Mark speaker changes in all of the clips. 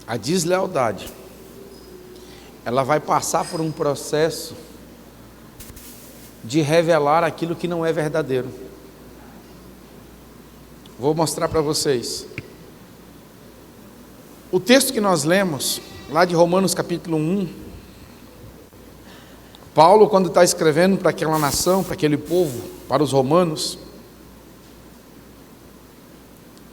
Speaker 1: A deslealdade, ela vai passar por um processo de revelar aquilo que não é verdadeiro. Vou mostrar para vocês. O texto que nós lemos, lá de Romanos capítulo 1, Paulo, quando está escrevendo para aquela nação, para aquele povo, para os romanos,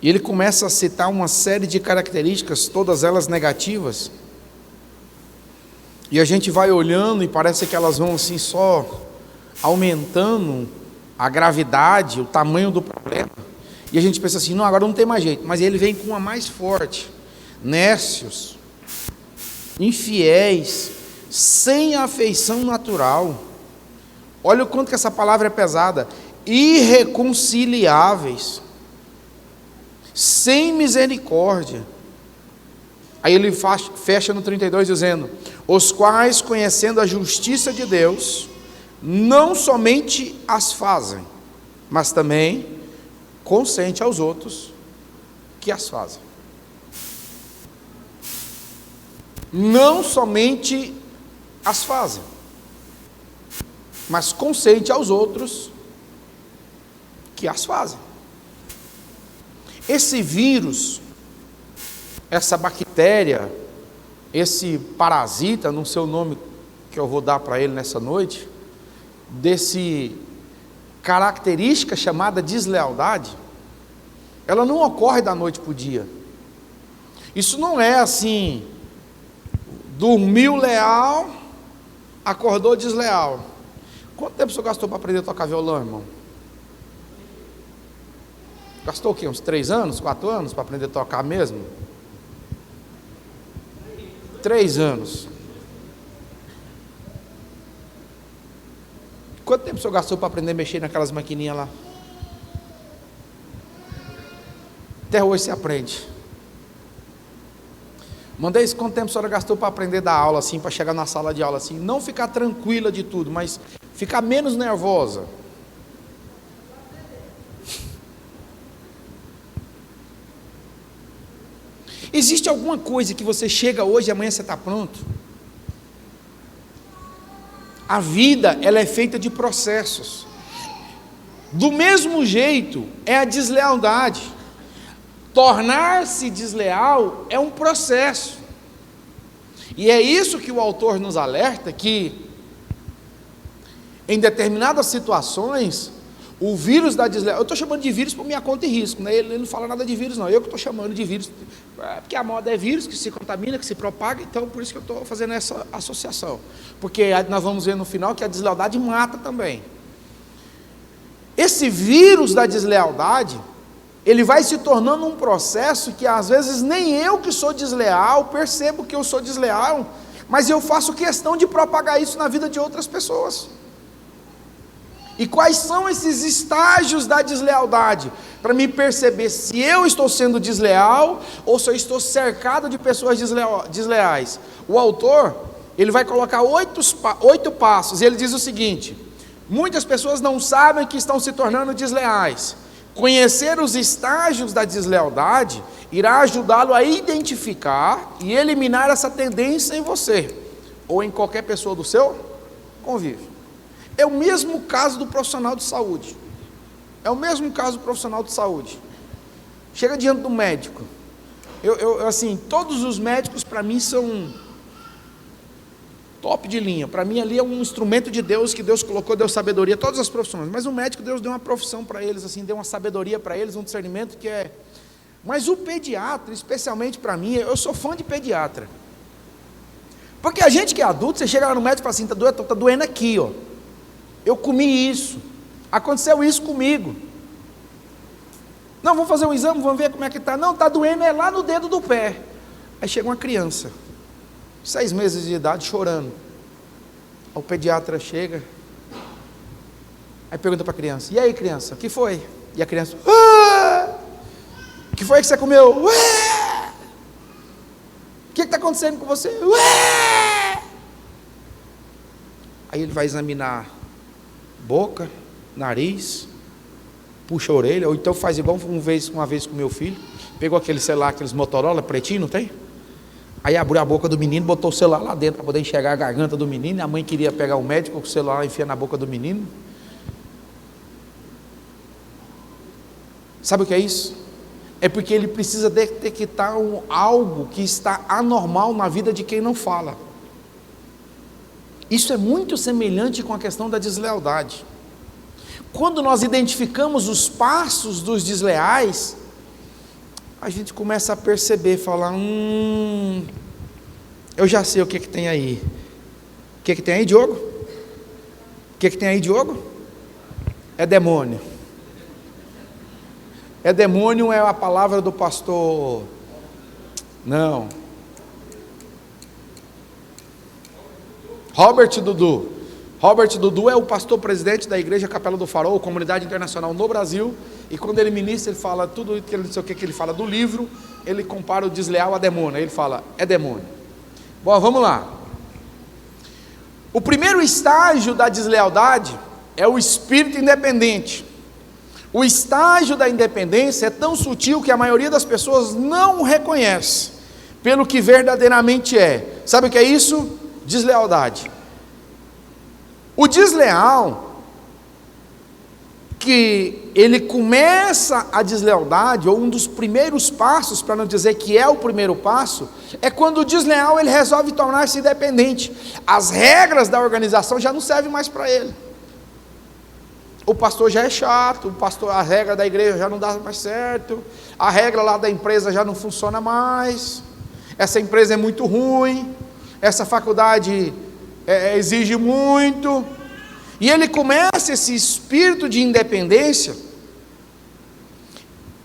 Speaker 1: e ele começa a citar uma série de características, todas elas negativas, e a gente vai olhando e parece que elas vão assim só aumentando a gravidade, o tamanho do problema, e a gente pensa assim, não, agora não tem mais jeito, mas ele vem com uma mais forte: nécios, infiéis, sem afeição natural. Olha o quanto que essa palavra é pesada: irreconciliáveis, sem misericórdia. Aí ele fecha no 32 dizendo: os quais, conhecendo a justiça de Deus, não somente as fazem, mas também consente aos outros que as fazem. Não somente as fazem, mas consente aos outros que as fazem. Esse vírus, essa bactéria, esse parasita, não sei o nome que eu vou dar para ele nessa noite, desse característica chamada deslealdade, ela não ocorre da noite para o dia. Isso não é assim, dormiu leal, acordou desleal. Quanto tempo o senhor gastou para aprender a tocar violão, irmão? Gastou o quê? Uns 3 anos, 4 anos para aprender a tocar mesmo? 3 anos. Quanto tempo o senhor gastou para aprender a mexer naquelas maquininhas lá? Até hoje você aprende. Mandei isso, quanto tempo a senhora gastou para aprender a dar aula assim, para chegar na sala de aula assim, não ficar tranquila de tudo, mas ficar menos nervosa. Existe alguma coisa que você chega hoje e amanhã você está pronto? A vida, ela é feita de processos. Do mesmo jeito é a deslealdade. Tornar-se desleal é um processo. E é isso que o autor nos alerta, que em determinadas situações, o vírus da deslealdade, eu estou chamando de vírus por minha conta e risco, né? Ele não fala nada de vírus não, eu que estou chamando de vírus, porque a moda é vírus, que se contamina, que se propaga, então por isso que eu estou fazendo essa associação, porque nós vamos ver no final que a deslealdade mata também. Esse vírus da deslealdade, ele vai se tornando um processo que às vezes nem eu que sou desleal, percebo que eu sou desleal, mas eu faço questão de propagar isso na vida de outras pessoas. E quais são esses estágios da deslealdade? Para me perceber se eu estou sendo desleal ou se eu estou cercado de pessoas desleais. O autor, ele vai colocar 8 passos, e ele diz o seguinte: muitas pessoas não sabem que estão se tornando desleais. Conhecer os estágios da deslealdade irá ajudá-lo a identificar e eliminar essa tendência em você, ou em qualquer pessoa do seu convívio. É o mesmo caso do profissional de saúde. É o mesmo caso do profissional de saúde. Chega diante do médico. Assim, todos os médicos para mim são top de linha. Para mim ali é um instrumento de Deus, que Deus colocou, deu sabedoria, todas as profissões. Mas o médico, Deus deu uma profissão para eles, assim, deu uma sabedoria para eles, um discernimento que é... Mas o pediatra, especialmente para mim, eu sou fã de pediatra. Porque a gente que é adulto, você chega lá no médico e fala assim, tá doendo aqui, ó. Eu comi isso, aconteceu isso comigo. Não, vamos fazer um exame, vamos ver como é que está. Não, está doendo, é lá no dedo do pé. Aí chega uma criança, 6 meses de idade, chorando. O pediatra chega, aí pergunta para a criança: e aí, criança, o que foi? E a criança: o que foi que você comeu? O que está acontecendo com você? Aí ele vai examinar boca, nariz, puxa a orelha, ou então faz igual uma vez com meu filho, pegou aquele celular, aqueles Motorola pretinho, não tem? Aí abriu a boca do menino, botou o celular lá dentro para poder enxergar a garganta do menino. E a mãe queria pegar o médico com o celular e enfiar na boca do menino. Sabe o que é isso? É porque ele precisa detectar algo que está anormal na vida de quem não fala. Isso é muito semelhante com a questão da deslealdade. Quando nós identificamos os passos dos desleais, a gente começa a perceber, falar, eu já sei o que tem aí. O que tem aí, Diogo? O que tem aí, Diogo? É demônio. É demônio é a palavra do pastor. Não. Robert Dudu. Robert Dudu é o pastor presidente da igreja Capela do Farol, comunidade internacional no Brasil. E quando ele ministra, ele fala tudo que ele não sei o que ele fala do livro. Ele compara o desleal a demônio. Ele fala, é demônio. Bom, vamos lá. O primeiro estágio da deslealdade é o espírito independente. O estágio da independência é tão sutil que a maioria das pessoas não reconhece pelo que verdadeiramente é. Sabe o que é isso? Deslealdade. O desleal, que ele começa a deslealdade, ou um dos primeiros passos, para não dizer que é o primeiro passo, é quando o desleal ele resolve tornar-se independente. As regras da organização já não servem mais para ele. O pastor já é chato, a regra da igreja já não dá mais certo, a regra lá da empresa já não funciona mais, essa empresa é muito ruim, essa faculdade exige muito, e ele começa esse espírito de independência,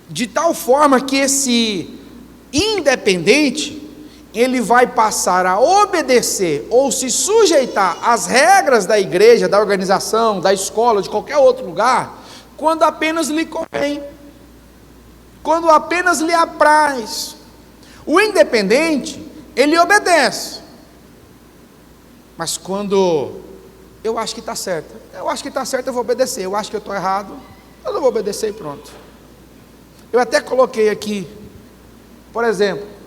Speaker 1: de tal forma que esse independente, ele vai passar a obedecer ou se sujeitar às regras da igreja, da organização, da escola, de qualquer outro lugar, quando apenas lhe convém, quando apenas lhe apraz. O independente, ele obedece, mas quando eu acho que está certo, eu vou obedecer, eu acho que eu estou errado, eu não vou obedecer e pronto. Eu até coloquei aqui, por exemplo,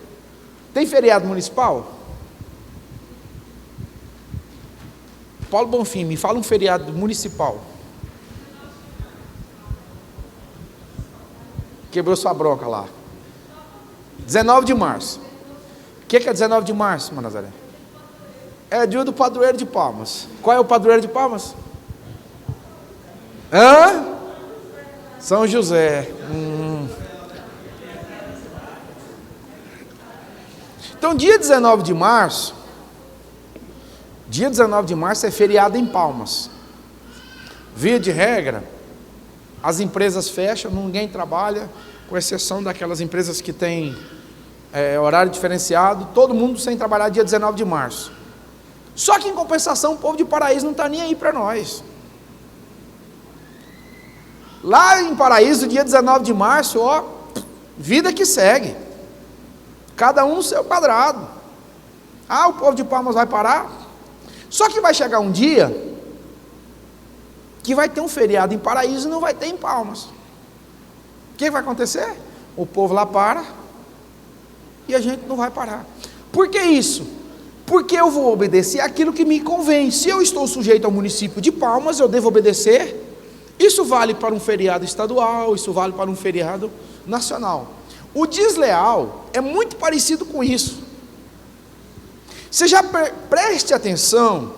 Speaker 1: tem feriado municipal? Paulo Bonfim, me fala um feriado municipal. Quebrou sua bronca lá. 19 de março. O que é 19 de março, Manazaré? É dia do padroeiro de Palmas. Qual é o padroeiro de Palmas? São José. Então, dia 19 de março é feriado em Palmas. Via de regra, as empresas fecham, ninguém trabalha, com exceção daquelas empresas que têm horário diferenciado, todo mundo sem trabalhar dia 19 de março. Só que em compensação, o povo de Paraíso não está nem aí para nós. Lá em Paraíso, dia 19 de março, vida que segue. Cada um no seu quadrado. O povo de Palmas vai parar. Só que vai chegar um dia que vai ter um feriado em Paraíso e não vai ter em Palmas. O que vai acontecer? O povo lá para e a gente não vai parar. Por que isso? Porque eu vou obedecer aquilo que me convém. Se eu estou sujeito ao município de Palmas, eu devo obedecer. Isso vale para um feriado estadual, isso vale para um feriado nacional. O desleal é muito parecido com isso. Você já preste atenção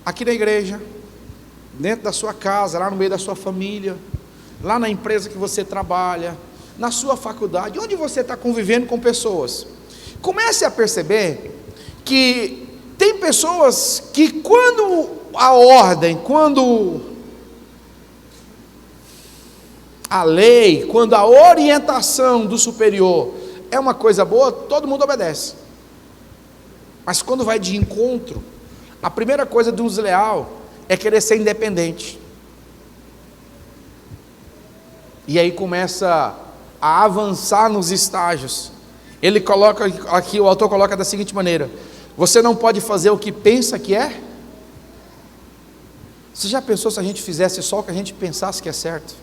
Speaker 1: aqui na igreja, dentro da sua casa, lá no meio da sua família, lá na empresa que você trabalha, na sua faculdade, onde você está convivendo com pessoas. Comece a perceber que tem pessoas que quando a lei, quando a orientação do superior é uma coisa boa, todo mundo obedece. Mas quando vai de encontro, a primeira coisa de um desleal é querer ser independente. E aí começa a avançar nos estágios. Ele coloca aqui, o autor coloca da seguinte maneira: você não pode fazer o que pensa que é? Você já pensou se a gente fizesse só o que a gente pensasse que é certo?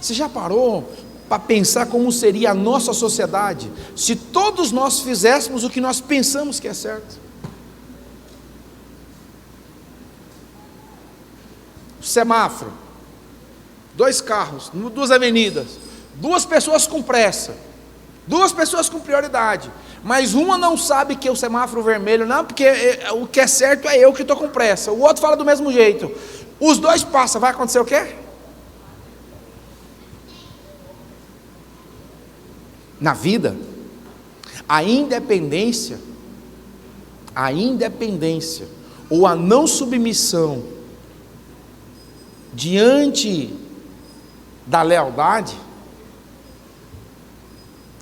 Speaker 1: Você já parou para pensar como seria a nossa sociedade se todos nós fizéssemos o que nós pensamos que é certo? Semáforo, 2 carros, 2 avenidas, 2 pessoas com pressa, 2 pessoas com prioridade, mas uma não sabe que é o semáforo vermelho, não, porque o que é certo é eu que estou com pressa, o outro fala do mesmo jeito, os 2 passam, vai acontecer o quê? Na vida, a independência ou a não submissão diante da lealdade,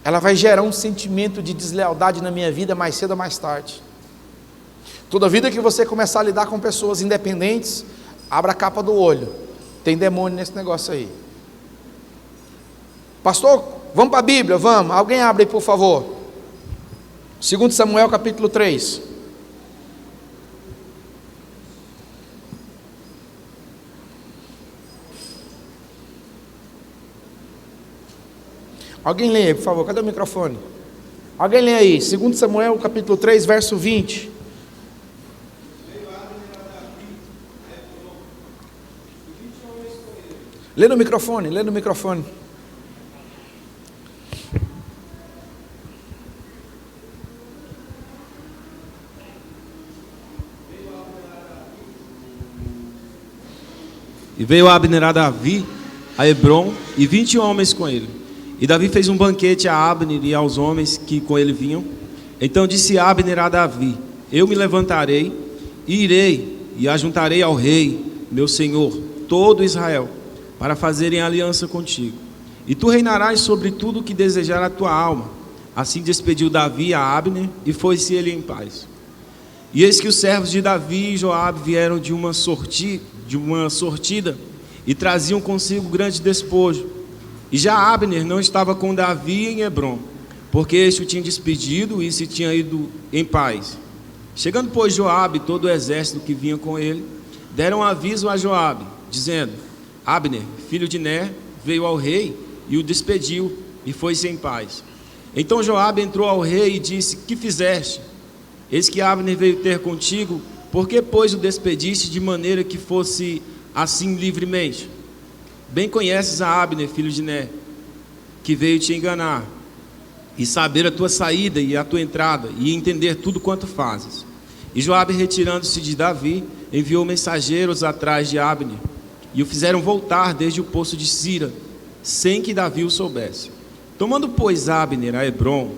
Speaker 1: ela vai gerar um sentimento de deslealdade na minha vida mais cedo ou mais tarde. Toda vida que você começar a lidar com pessoas independentes, abra a capa do olho, tem demônio nesse negócio aí. Pastor, vamos para a Bíblia? Vamos, alguém abre aí por favor, 2 Samuel capítulo 3. Alguém lê aí, por favor, cadê o microfone? Alguém lê aí, 2 Samuel capítulo 3, verso 20. Lê no microfone, lê no microfone.
Speaker 2: E veio Abner a Davi, a Hebrom, e 20 homens com ele. E Davi fez um banquete a Abner e aos homens que com ele vinham. Então disse Abner a Davi: eu me levantarei e irei e ajuntarei ao rei, meu senhor, todo Israel, para fazerem aliança contigo. E tu reinarás sobre tudo o que desejar a tua alma. Assim despediu Davi a Abner e foi-se ele em paz. E eis que os servos de Davi e Joabe vieram de uma sortida e traziam consigo grande despojo. E já Abner não estava com Davi em Hebrom, porque este o tinha despedido e se tinha ido em paz. Chegando, pois, Joabe e todo o exército que vinha com ele, deram aviso a Joabe, dizendo: Abner, filho de Ner, veio ao rei e o despediu e foi-se em paz. Então Joabe entrou ao rei e disse: que fizeste? Eis que Abner veio ter contigo, por que, pois, o despediste de maneira que fosse assim livremente? Bem conheces a Abner, filho de Ner, que veio te enganar, e saber a tua saída e a tua entrada, e entender tudo quanto fazes. E Joabe, retirando-se de Davi, enviou mensageiros atrás de Abner, e o fizeram voltar desde o poço de Sira, sem que Davi o soubesse. Tomando, pois, Abner a Hebrom,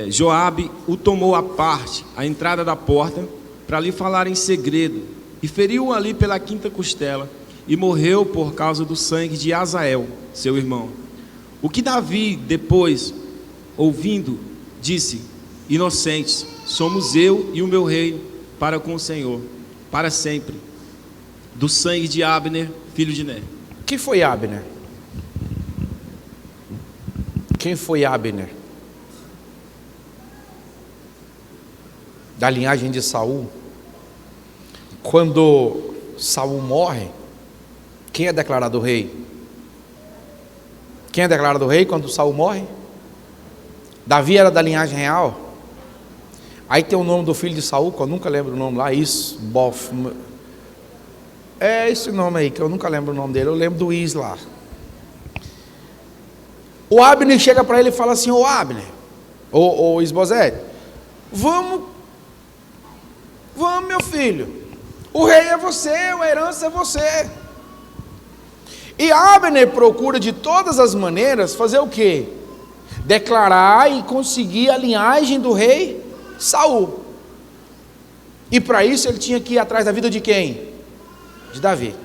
Speaker 2: Joabe o tomou à parte, à entrada da porta, para lhe falar em segredo, e feriu-o ali pela quinta costela, e morreu por causa do sangue de Azael, seu irmão. O que Davi, depois, ouvindo, disse: inocentes somos eu e o meu reino para com o Senhor, para sempre, do sangue de Abner, filho de Ner.
Speaker 1: Quem foi Abner? Quem foi Abner? Da linhagem de Saul. Quando Saul morre, quem é declarado rei? Quem é declarado rei quando Saul morre? Davi era da linhagem real. Aí tem o nome do filho de Saul, que eu nunca lembro o nome lá, Isbof. É esse nome aí, que eu nunca lembro o nome dele, eu lembro do Is lá. O Abner chega para ele e fala assim: ô Abner, ô Isbosete, vamos meu filho, o rei é você, a herança é você. E Abner procura de todas as maneiras fazer o quê? Declarar e conseguir a linhagem do rei Saul. E para isso ele tinha que ir atrás da vida de quem? De Davi.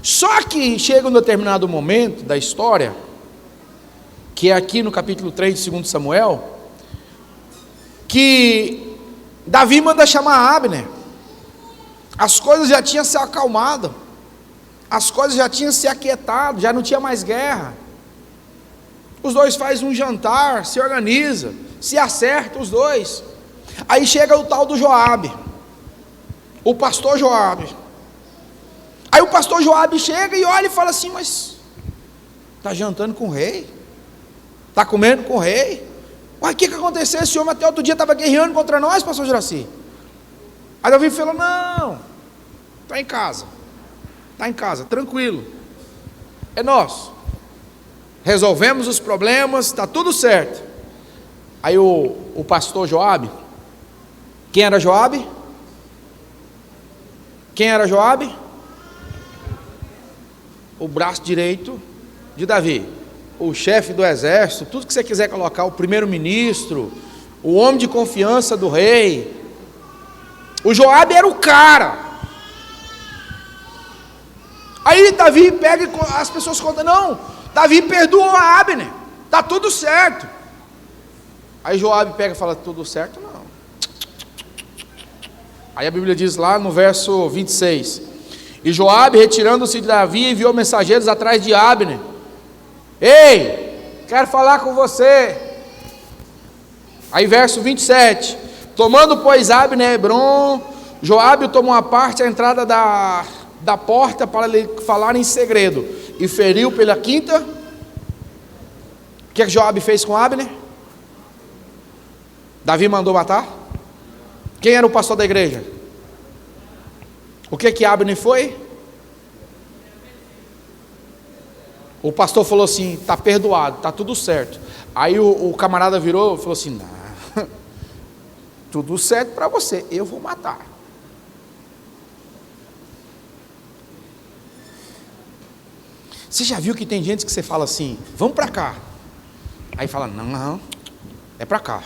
Speaker 1: Só que chega um determinado momento da história, que é aqui no capítulo 3 de 2 Samuel, que Davi manda chamar Abner. As coisas já tinham se acalmado, as coisas já tinham se aquietado, já não tinha mais guerra. Os dois fazem um jantar, se organizam, se acertam os dois. Aí chega o tal do Joabe, o pastor Joabe. Aí o pastor Joabe chega e olha e fala assim: mas Está jantando com o rei? Está comendo com o rei? Uai, o que aconteceu? Esse homem até outro dia estava guerreando contra nós, pastor Juraci. Aí Davi falou, não, está em casa, tranquilo, é nosso, resolvemos os problemas, está tudo certo. Aí o pastor Joabe, quem era Joabe? O braço direito de Davi, o chefe do exército, tudo que você quiser colocar, o primeiro-ministro, o homem de confiança do rei. O Joabe era o cara. Aí Davi pega e as pessoas contam, não, Davi perdoou a Abner, está tudo certo. Aí Joabe pega e fala, tudo certo não. Aí a Bíblia diz lá no verso 26, e Joabe, retirando-se de Davi, enviou mensageiros atrás de Abner. Ei, quero falar com você. Aí verso 27, tomando pois Abner Hebron, Joabe tomou a parte à entrada da porta para lhe falar em segredo, e feriu pela quinta. O que Joabe fez com Abner? Davi mandou matar? Quem era o pastor da igreja? O que Abner foi? O pastor falou assim, está perdoado, está tudo certo. Aí o camarada virou e falou assim, não, tudo certo para você, eu vou matar. Você já viu que tem gente que você fala assim, vamos para cá. Aí fala, não, é para cá.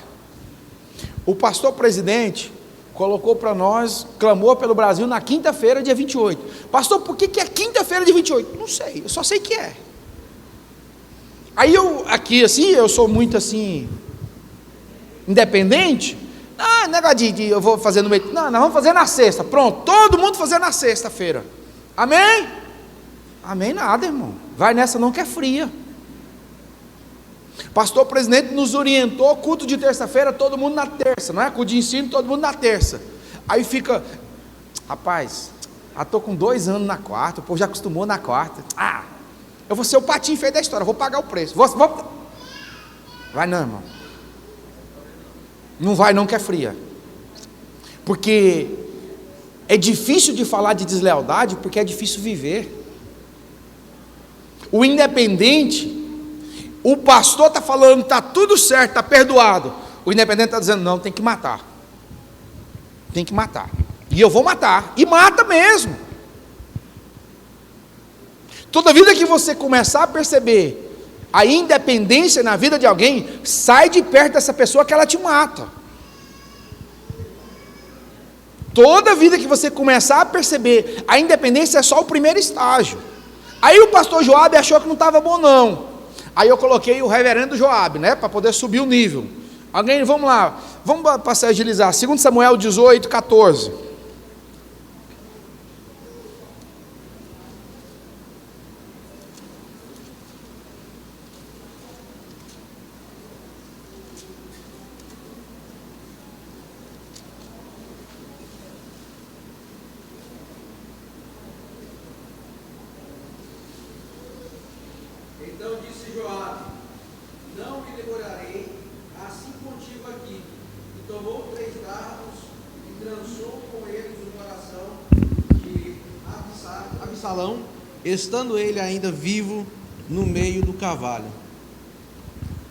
Speaker 1: O pastor presidente colocou para nós, clamou pelo Brasil na quinta-feira, dia 28. Pastor, por que é quinta-feira, dia 28? Não sei, eu só sei que é. Aí aqui assim, eu sou muito assim, independente. Negócio eu vou fazer no meio. Não, nós vamos fazer na sexta. Pronto, todo mundo fazer na sexta-feira. Amém? Amém nada, irmão. Vai nessa não que é fria. Pastor presidente nos orientou, culto de terça-feira, todo mundo na terça, não é? Culto de ensino, todo mundo na terça. Aí fica, rapaz, estou com 2 anos na quarta, o povo já acostumou na quarta. Eu vou ser o patinho feio da história, vou pagar o preço. Vai não, irmão. Não vai não que é fria. Porque é difícil de falar de deslealdade, porque é difícil viver. O independente, o pastor está falando, está tudo certo, está perdoado. O independente está dizendo, não, tem que matar. Tem que matar. E eu vou matar. E mata mesmo. Toda vida que você começar a perceber a independência na vida de alguém, sai de perto dessa pessoa que ela te mata. Toda vida que você começar a perceber a independência é só o primeiro estágio. Aí o pastor Joabe achou que não estava bom não. Aí eu coloquei o reverendo Joabe, né, para poder subir o nível. Alguém, vamos lá, vamos passar a agilizar. 2 Samuel 18, 14.
Speaker 3: Então disse Joabe, não me demorarei, assim contigo aqui. E tomou 3 dardos e trançou com eles o coração de Absalão, estando ele ainda vivo no meio do cavalo.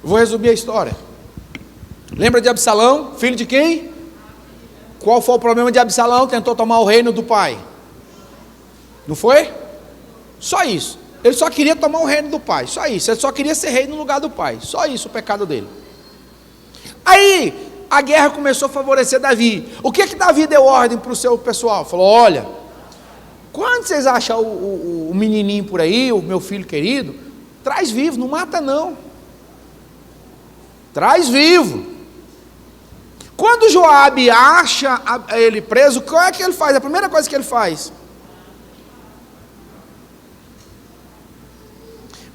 Speaker 1: Vou resumir a história. Lembra de Absalão, filho de quem? Qual foi o problema de Absalão? Tentou tomar o reino do pai. Não foi? Só isso. Ele só queria tomar o reino do pai, só isso. Ele só queria ser rei no lugar do pai, só isso o pecado dele. Aí a guerra começou a favorecer Davi. O que Davi deu ordem para o seu pessoal? Falou, olha, quando vocês acham o menininho por aí, o meu filho querido, traz vivo, não mata não. Traz vivo. Quando Joabe acha ele preso, qual é que ele faz? A primeira coisa que ele faz: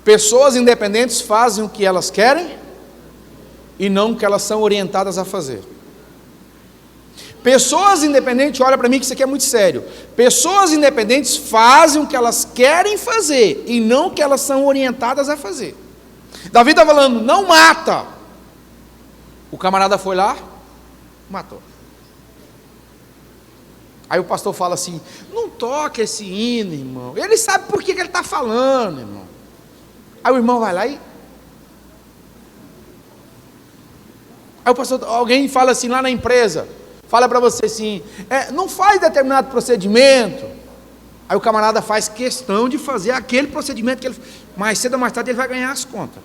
Speaker 1: pessoas independentes fazem o que elas querem e não o que elas são orientadas a fazer. Pessoas independentes, olha para mim que isso aqui é muito sério. Pessoas independentes fazem o que elas querem fazer e não o que elas são orientadas a fazer. Davi está falando, não mata. O camarada foi lá, matou. Aí o pastor fala assim, não toque esse hino, irmão. Ele sabe por que ele está falando, irmão. Aí o irmão vai lá e... Aí o pastor, alguém fala assim lá na empresa, fala para você assim, não faz determinado procedimento. Aí o camarada faz questão de fazer aquele procedimento que ele... Mais cedo ou mais tarde ele vai ganhar as contas.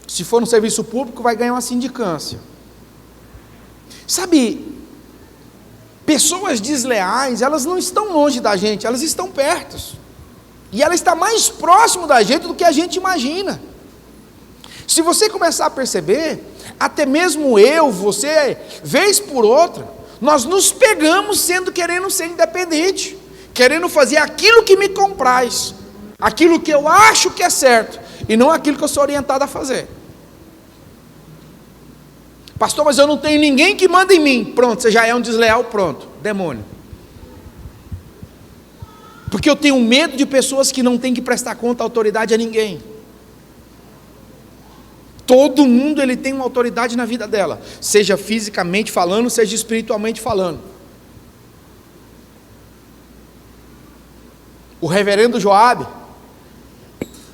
Speaker 1: Se for no serviço público, vai ganhar uma sindicância. Sabe, pessoas desleais, elas não estão longe da gente, elas estão perto. E ela está mais próximo da gente do que a gente imagina. Se você começar a perceber, até mesmo eu, você, vez por outra, nós nos pegamos querendo ser independente, querendo fazer aquilo que me compraz, aquilo que eu acho que é certo, e não aquilo que eu sou orientado a fazer. Pastor, mas eu não tenho ninguém que manda em mim. Pronto, você já é um desleal, pronto, demônio. Porque eu tenho medo de pessoas que não têm que prestar conta, autoridade a ninguém. Todo mundo ele tem uma autoridade na vida dela, seja fisicamente falando, seja espiritualmente falando. O reverendo Joabe,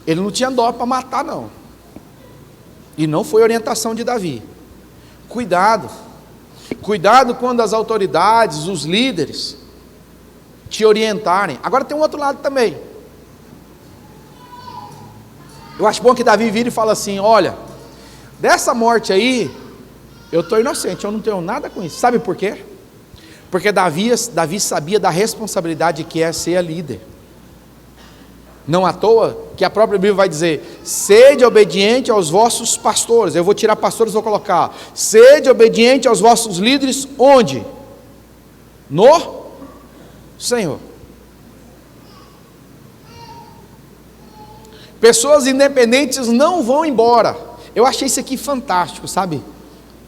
Speaker 1: ele não tinha dó para matar não, e não foi orientação de Davi. Cuidado quando as autoridades, os líderes te orientarem. Agora tem um outro lado também. Eu acho bom que Davi vira e fala assim, olha, dessa morte aí, eu estou inocente, eu não tenho nada com isso. Sabe por quê? Porque Davi sabia da responsabilidade que é ser a líder. Não à toa que a própria Bíblia vai dizer, sede obediente aos vossos pastores. Eu vou tirar pastores e vou colocar, sede obediente aos vossos líderes, onde? No Senhor. Pessoas independentes não vão embora. Eu achei isso aqui fantástico, sabe?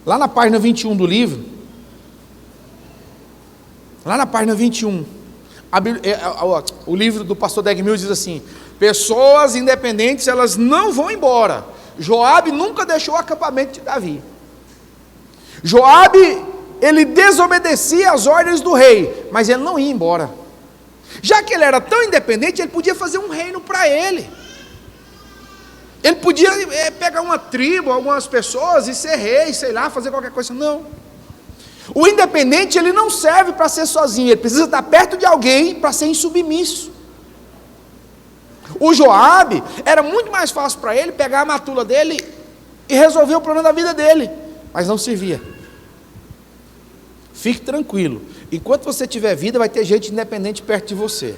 Speaker 1: Lá na página 21 do livro, lá na página 21, o livro do pastor Dag Mills diz assim, pessoas independentes, elas não vão embora. Joabe nunca deixou o acampamento de Davi. Joabe, ele desobedecia às ordens do rei, mas ele não ia embora. Já que ele era tão independente, ele podia fazer um reino para ele. Ele podia pegar uma tribo, algumas pessoas e ser rei, sei lá, fazer qualquer coisa. Não. O independente, ele não serve para ser sozinho, ele precisa estar perto de alguém para ser insubmisso. O Joabe, era muito mais fácil para ele pegar a matula dele e resolver o problema da vida dele, mas não servia. Fique tranquilo, enquanto você tiver vida, vai ter gente independente perto de você.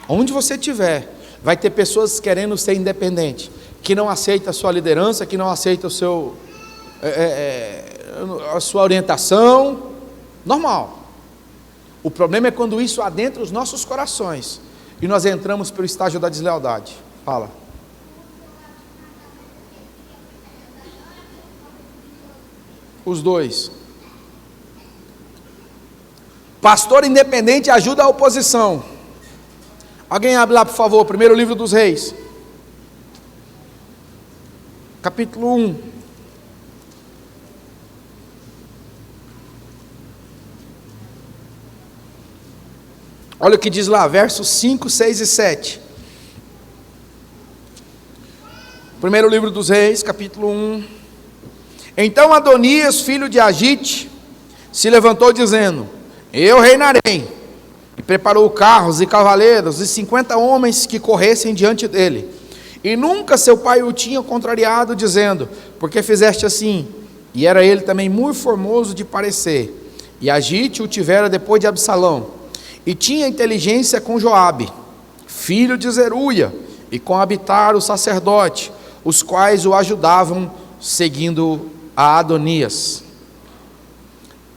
Speaker 1: Onde você estiver, vai ter pessoas querendo ser independente, que não aceita a sua liderança, que não aceita a sua orientação, normal. O problema é quando isso adentra os nossos corações, e nós entramos pelo estágio da deslealdade. Fala. Os dois. Pastor independente ajuda a oposição. Alguém abre lá, por favor, primeiro livro dos Reis, capítulo 1. Olha o que diz lá, versos 5, 6 e 7. Primeiro livro dos Reis, capítulo 1. Então Adonias, filho de Agite, se levantou dizendo, eu reinarei. E preparou carros e cavaleiros e 50 homens que corressem diante dele. E nunca seu pai o tinha contrariado, dizendo, por que fizeste assim? E era ele também muito formoso de parecer. E Agite o tivera depois de Absalão. E tinha inteligência com Joabe, filho de Zeruia, e com Abitar o sacerdote, os quais o ajudavam, seguindo a Adonias.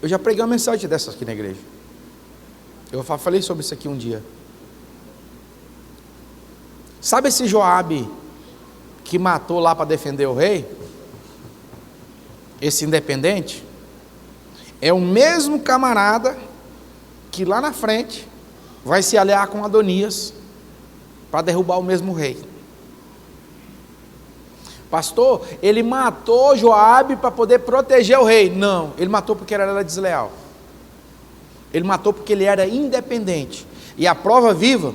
Speaker 1: Eu já preguei uma mensagem dessas aqui na igreja. Eu falei sobre isso aqui um dia. Sabe esse Joabe que matou lá para defender o rei? Esse independente é o mesmo camarada que lá na frente vai se aliar com Adonias para derrubar o mesmo rei. Pastor, ele matou Joabe para poder proteger o rei. Não, ele matou porque ele era desleal. Ele matou porque ele era independente. E a prova viva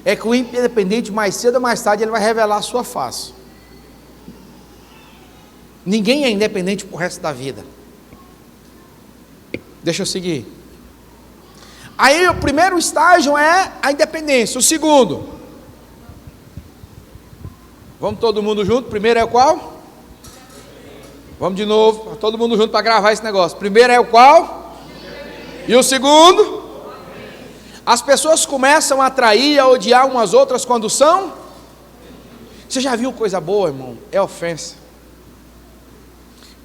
Speaker 1: é que o independente, mais cedo ou mais tarde, ele vai revelar a sua face. Ninguém é independente pro resto da vida. Deixa eu seguir. Aí o primeiro estágio é a independência. O segundo, vamos todo mundo junto. Primeiro é o qual? Vamos de novo, todo mundo junto para gravar esse negócio. Primeiro é o qual? E o segundo? As pessoas começam a atrair, a odiar umas outras quando são. Você já viu coisa boa, irmão? É ofensa.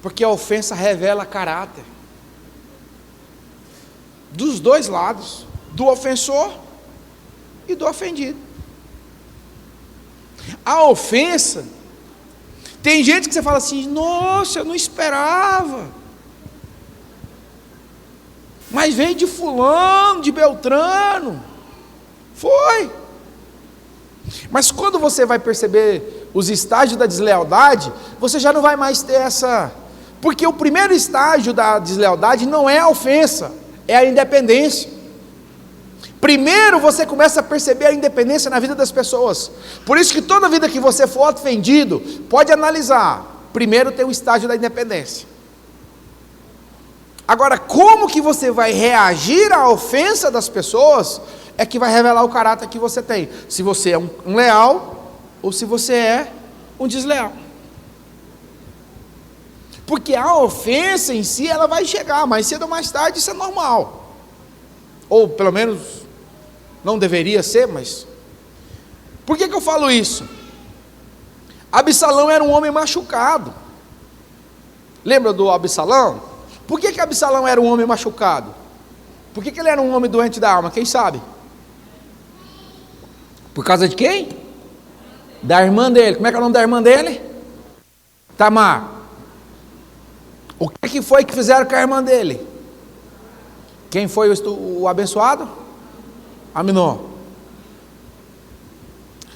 Speaker 1: Porque a ofensa revela caráter. Dos dois lados, do ofensor e do ofendido. A ofensa, tem gente que você fala assim: nossa, eu não esperava, mas veio de fulano, de Beltrano, foi. Mas quando você vai perceber os estágios da deslealdade, você já não vai mais ter essa, porque o primeiro estágio da deslealdade não é a ofensa, é a independência. Primeiro você começa a perceber a independência na vida das pessoas. Por isso que toda vida que você for ofendido, pode analisar. Primeiro tem o estágio da independência. Agora, como que você vai reagir à ofensa das pessoas, é que vai revelar o caráter que você tem. Se você é um leal, ou se você é um desleal. Porque a ofensa em si, ela vai chegar, mais cedo ou mais tarde, isso é normal. Ou pelo menos, não deveria ser, mas... Por que eu falo isso? Absalão era um homem machucado. Lembra do Absalão? Por que Absalão era um homem machucado? Por que ele era um homem doente da alma? Quem sabe? Por causa de quem? Da irmã dele. Como é que é o nome da irmã dele? Tamar. O que foi que fizeram com a irmã dele? Quem foi o abençoado? Aminon.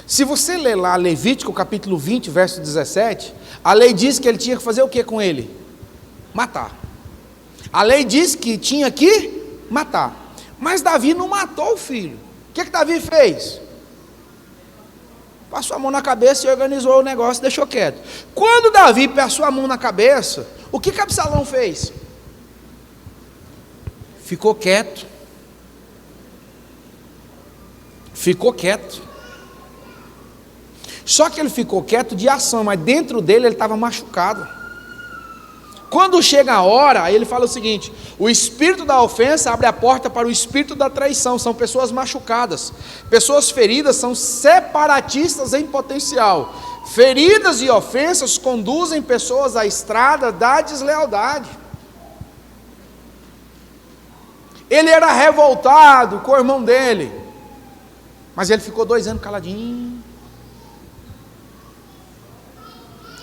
Speaker 1: Se você ler lá Levítico capítulo 20, verso 17, a lei diz que ele tinha que fazer o que com ele? Matar. A lei diz que tinha que matar. Mas Davi não matou o filho. O que Davi fez? Passou a mão na cabeça e organizou o negócio e deixou quieto. Quando Davi passou a mão na cabeça, o que Absalão fez? Ficou quieto. Ficou quieto. Só que ele ficou quieto de ação, mas dentro dele ele estava machucado. Quando chega a hora, aí ele fala o seguinte: o espírito da ofensa abre a porta para o espírito da traição. São pessoas machucadas. Pessoas feridas são separatistas em potencial. Feridas e ofensas conduzem pessoas à estrada da deslealdade. Ele era revoltado com o irmão dele, mas ele ficou 2 anos caladinho.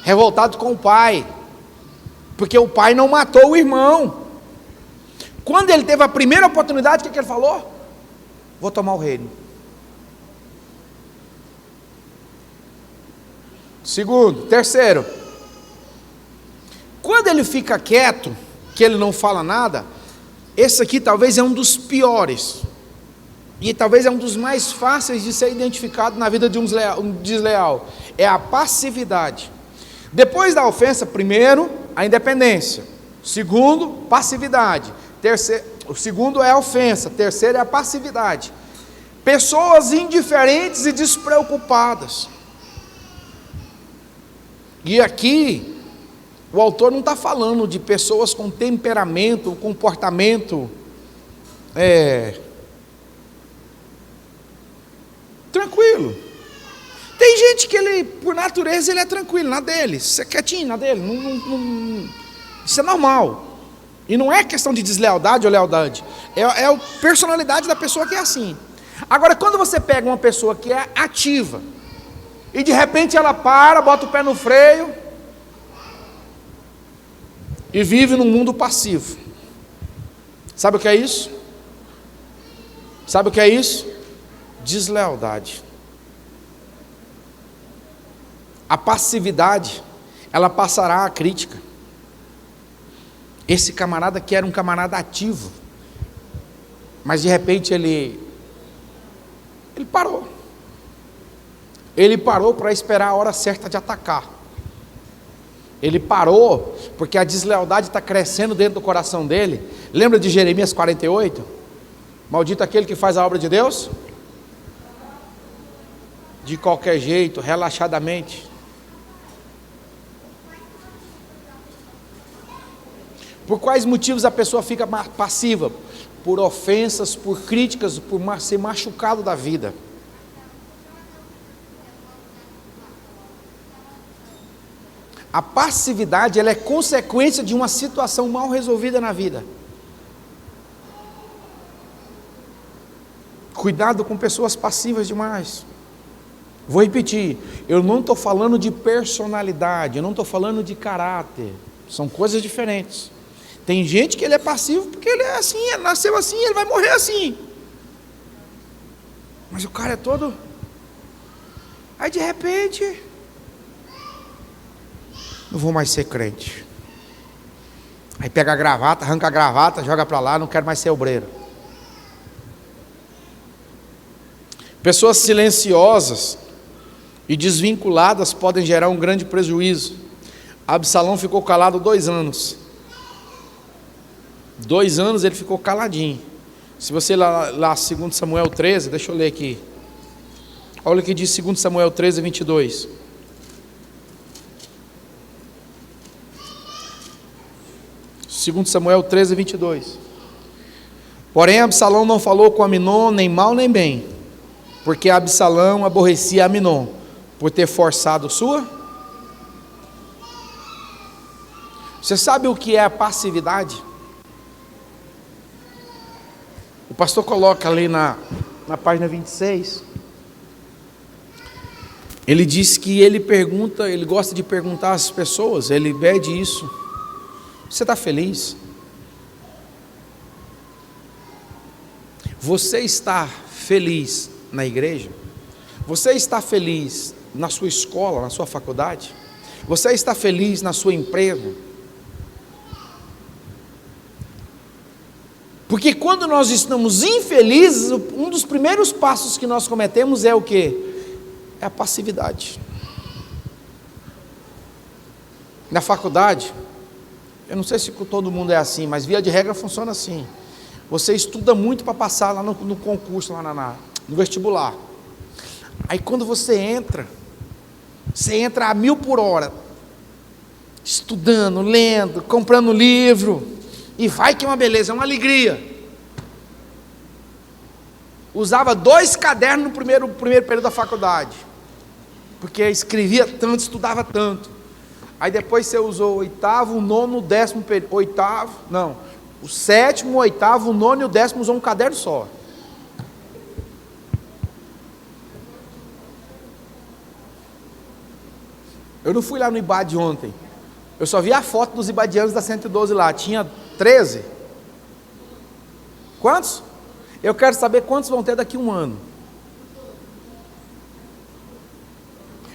Speaker 1: Revoltado com o pai, porque o pai não matou o irmão. Quando ele teve a primeira oportunidade, o que ele falou? Vou tomar o reino. Segundo, terceiro, quando ele fica quieto, que ele não fala nada, esse aqui talvez é um dos piores, e talvez é um dos mais fáceis de ser identificado na vida de um desleal, é a passividade. Depois da ofensa, primeiro, a independência. Segundo, passividade. Terceiro, o segundo é a ofensa. Terceiro é a passividade. Pessoas indiferentes e despreocupadas. E aqui, o autor não está falando de pessoas com temperamento, comportamento tranquilo. Tem gente que ele, por natureza, ele é tranquilo na dele, isso é quietinho na dele, isso é normal. E não é questão de deslealdade ou lealdade, é a personalidade da pessoa que é assim. Agora, quando você pega uma pessoa que é ativa, e de repente ela para, bota o pé no freio, e vive num mundo passivo. Sabe o que é isso? Sabe o que é isso? Deslealdade. A passividade, ela passará à crítica. Esse camarada que era um camarada ativo, mas de repente ele parou. Ele parou para esperar a hora certa de atacar. Ele parou porque a deslealdade está crescendo dentro do coração dele. Lembra de Jeremias 48? Maldito aquele que faz a obra de Deus de qualquer jeito, relaxadamente. Por quais motivos a pessoa fica passiva? Por ofensas, por críticas, por ser machucado da vida. A passividade, ela é consequência de uma situação mal resolvida na vida. Cuidado com pessoas passivas demais. Vou repetir, eu não estou falando de personalidade, eu não estou falando de caráter, são coisas diferentes. Tem gente que ele é passivo porque ele é assim, ele nasceu assim, ele vai morrer assim. Mas o cara é todo... Aí de repente... Não vou mais ser crente. Aí pega a gravata, arranca a gravata, joga para lá, não quero mais ser obreiro. Pessoas silenciosas e desvinculadas podem gerar um grande prejuízo. Absalão ficou calado 2 anos. 2 anos ele ficou caladinho. Se você lá 2 Samuel 13, deixa eu ler aqui. Olha o que diz 2 Samuel 13, 22. Segundo Samuel 13, 22. Porém Absalão não falou com Aminon nem mal nem bem, porque Absalão aborrecia Aminon por ter forçado sua. Você sabe o que é a passividade? O pastor coloca ali na página 26. Ele diz que ele gosta de perguntar às pessoas, ele pede isso. Você está feliz? Você está feliz na igreja? Você está feliz na sua escola, na sua faculdade? Você está feliz na sua emprego? Porque quando nós estamos infelizes, um dos primeiros passos que nós cometemos é o quê? É a passividade. Na faculdade, eu não sei se todo mundo é assim, mas via de regra funciona assim. Você estuda muito para passar lá no concurso, lá no vestibular. Aí quando você entra a 1000 por hora, estudando, lendo, comprando livro, e vai que é uma beleza, é uma alegria. Usava 2 cadernos no primeiro período da faculdade, porque escrevia tanto, estudava tanto. Aí depois você usou o 8º, o 9º, o 10º, o 7º, o 8º, o 9º e o 10º usou um caderno só. Eu não fui lá no IBAD ontem, eu só vi a foto dos ibadianos da 112 lá, tinha 13. Quantos? Eu quero saber quantos vão ter daqui a 1 ano.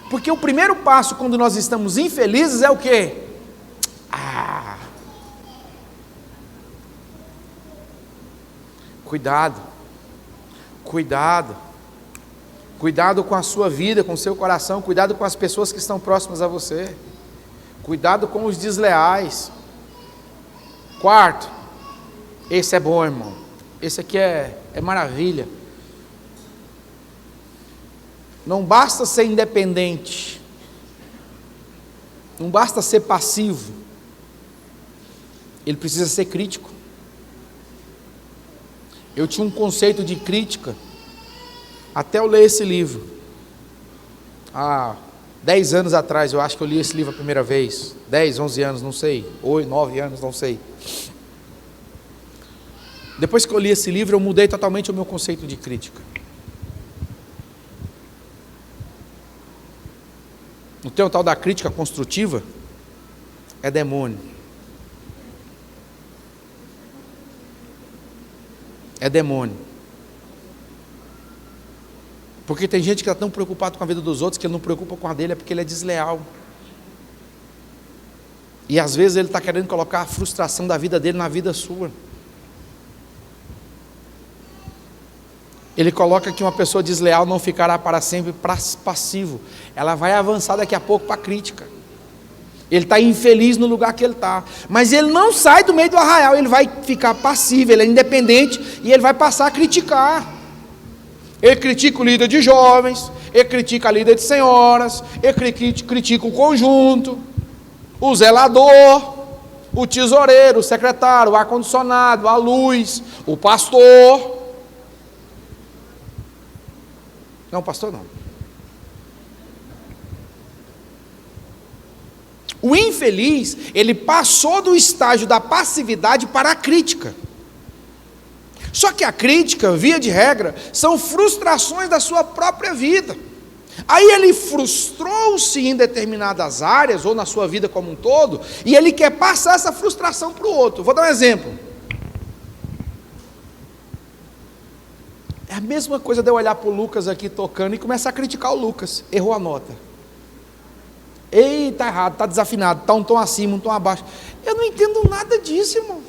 Speaker 1: Porque o primeiro passo quando nós estamos infelizes é o quê? Cuidado com a sua vida, com o seu coração, cuidado com as pessoas que estão próximas a você, cuidado com os desleais. 4, esse é bom, irmão, esse aqui é maravilha. Não basta ser independente, não basta ser passivo, ele precisa ser crítico. Eu tinha um conceito de crítica até eu ler esse livro. Há 10 anos atrás, eu acho que eu li esse livro a primeira vez. 10, 11 anos, não sei. 8, 9 anos, não sei. Depois que eu li esse livro, eu mudei totalmente o meu conceito de crítica. Não tem o tal da crítica construtiva? É demônio. é demônio. Porque tem gente que está tão preocupado com a vida dos outros que ele não preocupa com a dele, é porque ele é desleal. E às vezes ele está querendo colocar a frustração da vida dele na vida sua. Ele coloca que uma pessoa desleal não ficará para sempre passivo. Ela vai avançar daqui a pouco para a crítica. Ele está infeliz no lugar que ele está. Mas ele não sai do meio do arraial, ele vai ficar passivo, ele é independente e ele vai passar a criticar. Ele critica o líder de jovens, ele critica a líder de senhoras, ele critica o conjunto, o zelador, o tesoureiro, o secretário, o ar-condicionado, a luz, o pastor. Não, pastor não. O infeliz, ele passou do estágio da passividade para a crítica. Só que a crítica, via de regra, são frustrações da sua própria vida. Aí ele frustrou-se em determinadas áreas, ou na sua vida como um todo, e ele quer passar essa frustração para o outro. Vou dar um exemplo. É a mesma coisa de eu olhar para o Lucas aqui tocando e começar a criticar o Lucas. Errou a nota. Ei, está errado, está desafinado, está um tom acima, um tom abaixo. Eu não entendo nada disso, irmão.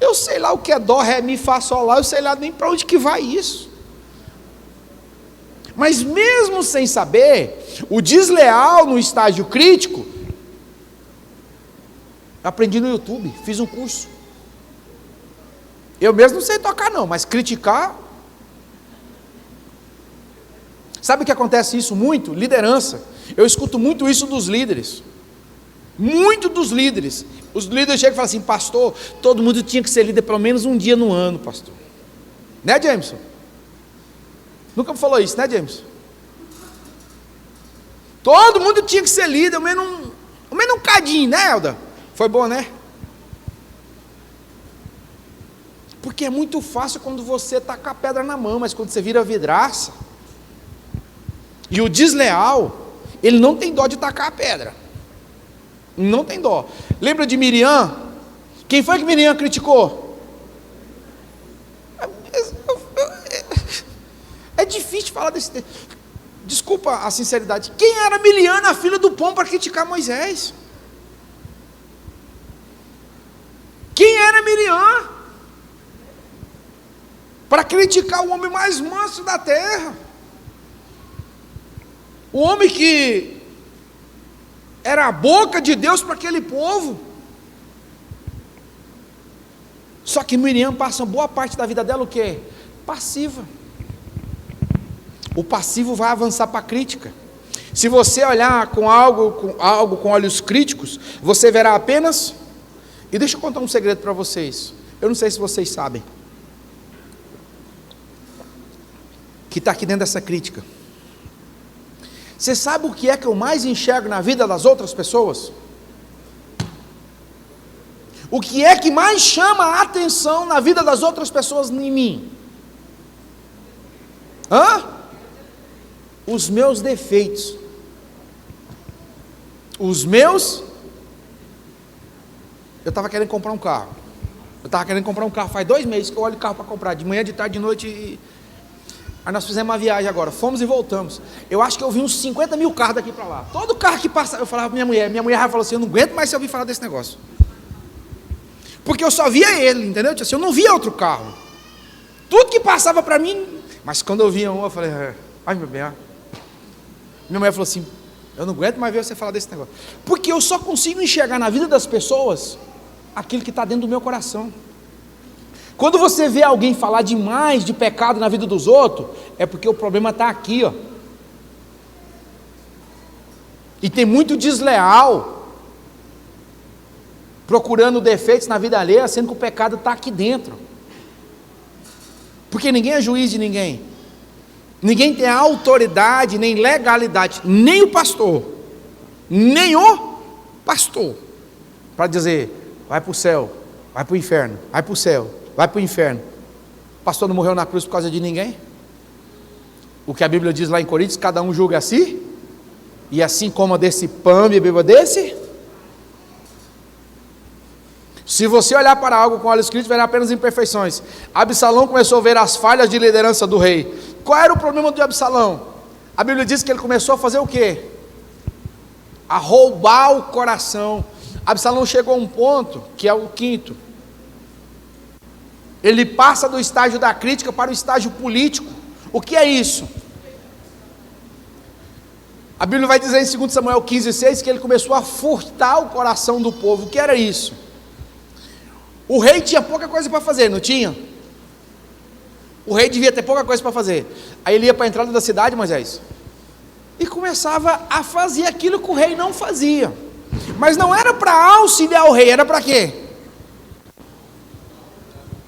Speaker 1: Eu sei lá o que é dó, ré, mi, fá, sol, lá, eu sei lá nem para onde que vai isso. Mas mesmo sem saber, o desleal no estágio crítico, aprendi no YouTube, fiz um curso. Eu mesmo não sei tocar não, mas criticar. Sabe o que acontece isso muito? Liderança. Eu escuto muito isso dos líderes. Muito dos líderes. Os líderes chegam e falam assim: pastor, todo mundo tinha que ser líder pelo menos um dia no ano, pastor. Né, Jameson? Nunca me falou isso, né, Jameson? Todo mundo tinha que ser líder, ao menos um cadinho, né, Elda? Foi bom, né? Porque é muito fácil quando você está com a pedra na mão, mas quando você vira vidraça. E o desleal, ele não tem dó de tacar a pedra. Não tem dó. Lembra de Miriam? Quem foi que Miriam criticou? É difícil falar desse tema. Desculpa a sinceridade. Quem era Miriam, a filha do pão, para criticar Moisés? Quem era Miriam para criticar o homem mais manso da terra? O homem que era a boca de Deus para aquele povo. Só que Miriam passa boa parte da vida dela o quê? Passiva. O passivo vai avançar para a crítica. Se você olhar com algo com olhos críticos, você verá apenas. E deixa eu contar um segredo para vocês. Eu não sei se vocês sabem. Que está aqui dentro dessa crítica. Você sabe o que é que eu mais enxergo na vida das outras pessoas? O que é que mais chama a atenção na vida das outras pessoas em mim? Os meus defeitos. Os meus. Eu estava querendo comprar um carro. Faz 2 meses que eu olho o carro para comprar, de manhã, de tarde, de noite. Aí nós fizemos uma viagem agora, fomos e voltamos. Eu acho que eu vi uns 50 mil carros daqui para lá. Todo carro que passava, eu falava para minha mulher falou assim: eu não aguento mais se ouvir falar desse negócio. Porque eu só via ele, entendeu? Eu não via outro carro. Tudo que passava para mim, mas quando eu via um, eu falei: ai meu bem. Minha mulher falou assim: eu não aguento mais ver você falar desse negócio. Porque eu só consigo enxergar na vida das pessoas aquilo que está dentro do meu coração. Quando você vê alguém falar demais de pecado na vida dos outros, é porque o problema está aqui, ó. E tem muito desleal, procurando defeitos na vida alheia, sendo que o pecado está aqui dentro. Porque ninguém é juiz de ninguém. Ninguém tem autoridade, nem legalidade, nem o pastor, para dizer: vai para o céu, vai para o inferno, vai para o céu, vai para o inferno. O pastor não morreu na cruz por causa de ninguém? O que a Bíblia diz lá em Coríntios: cada um julga a si, e assim coma desse pão e beba desse. Se você olhar para algo com olhos críticos, verá apenas imperfeições. Absalão começou a ver as falhas de liderança do rei. Qual era o problema de Absalão? A Bíblia diz que ele começou a fazer o quê? A roubar o coração. Absalão chegou a um ponto, que é o quinto. Ele passa do estágio da crítica para o estágio político. O que é isso? A Bíblia vai dizer em 2 Samuel 15,6 que ele começou a furtar o coração do povo. O que era isso? O rei tinha pouca coisa para fazer, não tinha? O rei devia ter pouca coisa para fazer. Aí ele ia para a entrada da cidade, Moisés, e começava a fazer aquilo que o rei não fazia. Mas não era para auxiliar o rei, era para quê?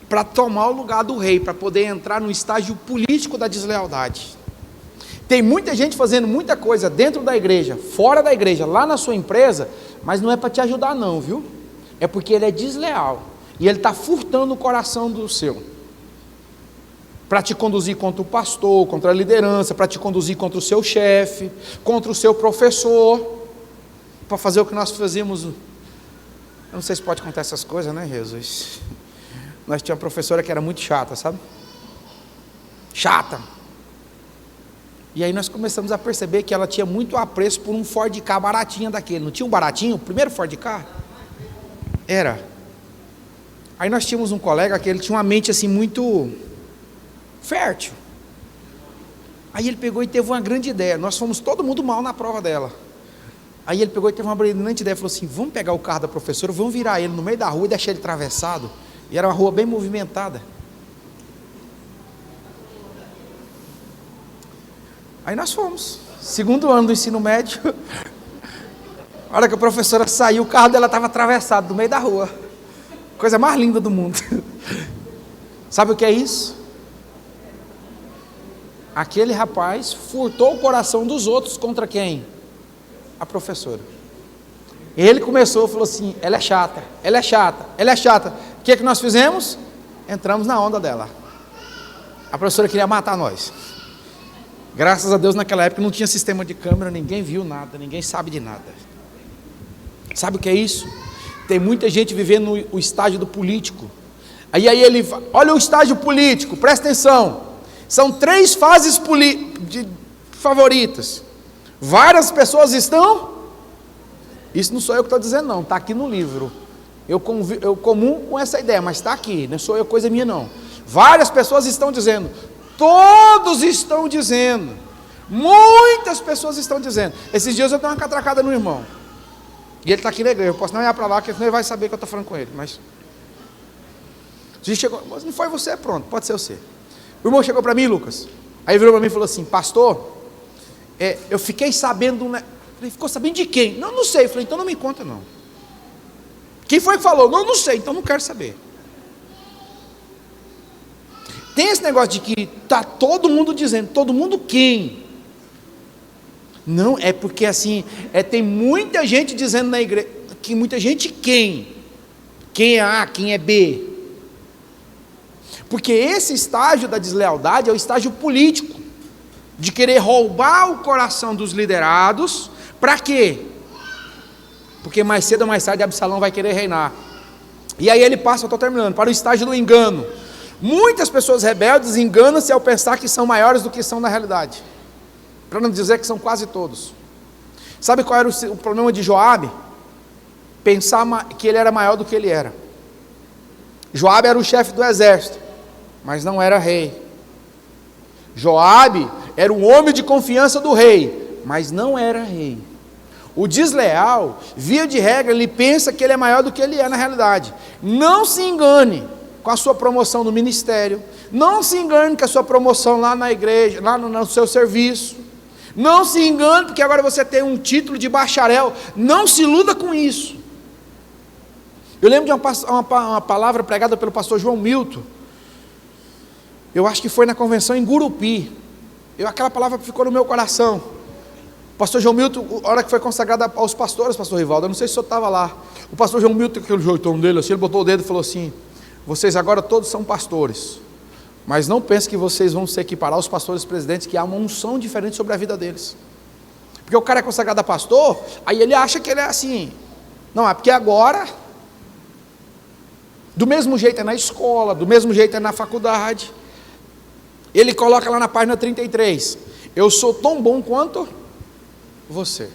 Speaker 1: Para tomar o lugar do rei, para poder entrar no estágio político da deslealdade. Tem muita gente fazendo muita coisa dentro da igreja, fora da igreja, lá na sua empresa, mas não é para te ajudar não, viu? É porque ele é desleal. E ele está furtando o coração do seu, para te conduzir contra o pastor, contra a liderança, para te conduzir contra o seu chefe, contra o seu professor, para fazer o que nós fazíamos. Eu não sei se pode contar essas coisas, né, Jesus? Nós tínhamos uma professora que era muito chata, sabe? Chata. E aí nós começamos a perceber que ela tinha muito apreço por um Ford Ka baratinho daquele. Não tinha um baratinho? O primeiro Ford Ka? Era. Aí nós tínhamos um colega que ele tinha uma mente assim muito fértil. Aí ele pegou e teve uma grande ideia. Nós fomos todo mundo mal na prova dela. Aí ele pegou e teve uma brilhante ideia. Falou assim, vamos pegar o carro da professora, vamos virar ele no meio da rua e deixar ele atravessado. E era uma rua bem movimentada. Aí nós fomos. Segundo ano do ensino médio. A hora que a professora saiu, o carro dela estava atravessado no meio da rua. Coisa mais linda do mundo. Sabe o que é isso? Aquele rapaz furtou o coração dos outros contra quem? A professora. Ele começou, falou assim, ela é chata, ela é chata, ela é chata. O que é que nós fizemos? Entramos na onda dela. A professora queria matar nós. Graças a Deus naquela época não tinha sistema de câmera, ninguém viu nada, ninguém sabe de nada. Sabe o que é isso? Tem muita gente vivendo o estágio do político. Aí ele, olha o estágio político, presta atenção. São 3 fases favoritas. Várias pessoas estão. Isso não sou eu que estou dizendo não, está aqui no livro. Eu comungo com essa ideia, mas está aqui, não sou eu, coisa minha não. Várias pessoas estão dizendo, todos estão dizendo, muitas pessoas estão dizendo. Esses dias eu dei uma catracada no irmão. E ele está aqui na igreja, eu posso não ir para lá, porque senão ele vai saber que eu estou falando com ele. Mas chegou, mas não foi você, pronto, pode ser você. O irmão chegou para mim, Lucas, aí virou para mim e falou assim, pastor, eu fiquei sabendo, né? Falei, ficou sabendo de quem? Não, não sei. Eu falei, então não me conta não. Quem foi que falou? Não, não sei, então não quero saber. Tem esse negócio de que está todo mundo dizendo, todo mundo quem? Não, é porque assim, tem muita gente dizendo na igreja, que muita gente quem? Quem é A, quem é B? Porque esse estágio da deslealdade é o estágio político, de querer roubar o coração dos liderados, para quê? Porque mais cedo ou mais tarde Absalão vai querer reinar. E aí ele passa, eu estou terminando, para o estágio do engano. Muitas pessoas rebeldes enganam-se ao pensar que são maiores do que são na realidade, para não dizer que são quase todos. Sabe qual era o problema de Joabe? Pensar que ele era maior do que ele era. Joabe era o chefe do exército, mas não era rei. Joabe era um homem de confiança do rei, mas não era rei. O desleal, via de regra, ele pensa que ele é maior do que ele é na realidade. Não se engane com a sua promoção no ministério, não se engane com a sua promoção lá na igreja, lá no seu serviço, não se engane porque agora você tem um título de bacharel, não se iluda com isso. Eu lembro de uma palavra pregada pelo pastor João Milton, eu acho que foi na convenção em Gurupi, aquela palavra ficou no meu coração. O pastor João Milton, a hora que foi consagrada aos pastores, pastor Rivaldo, eu não sei se o senhor estava lá, o pastor João Milton, aquele jeitão dele assim, ele botou o dedo e falou assim, vocês agora todos são pastores, mas não pense que vocês vão se equiparar aos pastores presidentes, que há uma unção diferente sobre a vida deles, porque o cara é consagrado a pastor, aí ele acha que ele é assim, não, é porque agora, Do mesmo jeito é na escola, do mesmo jeito é na faculdade. Ele coloca lá na página 33, eu sou tão bom quanto você.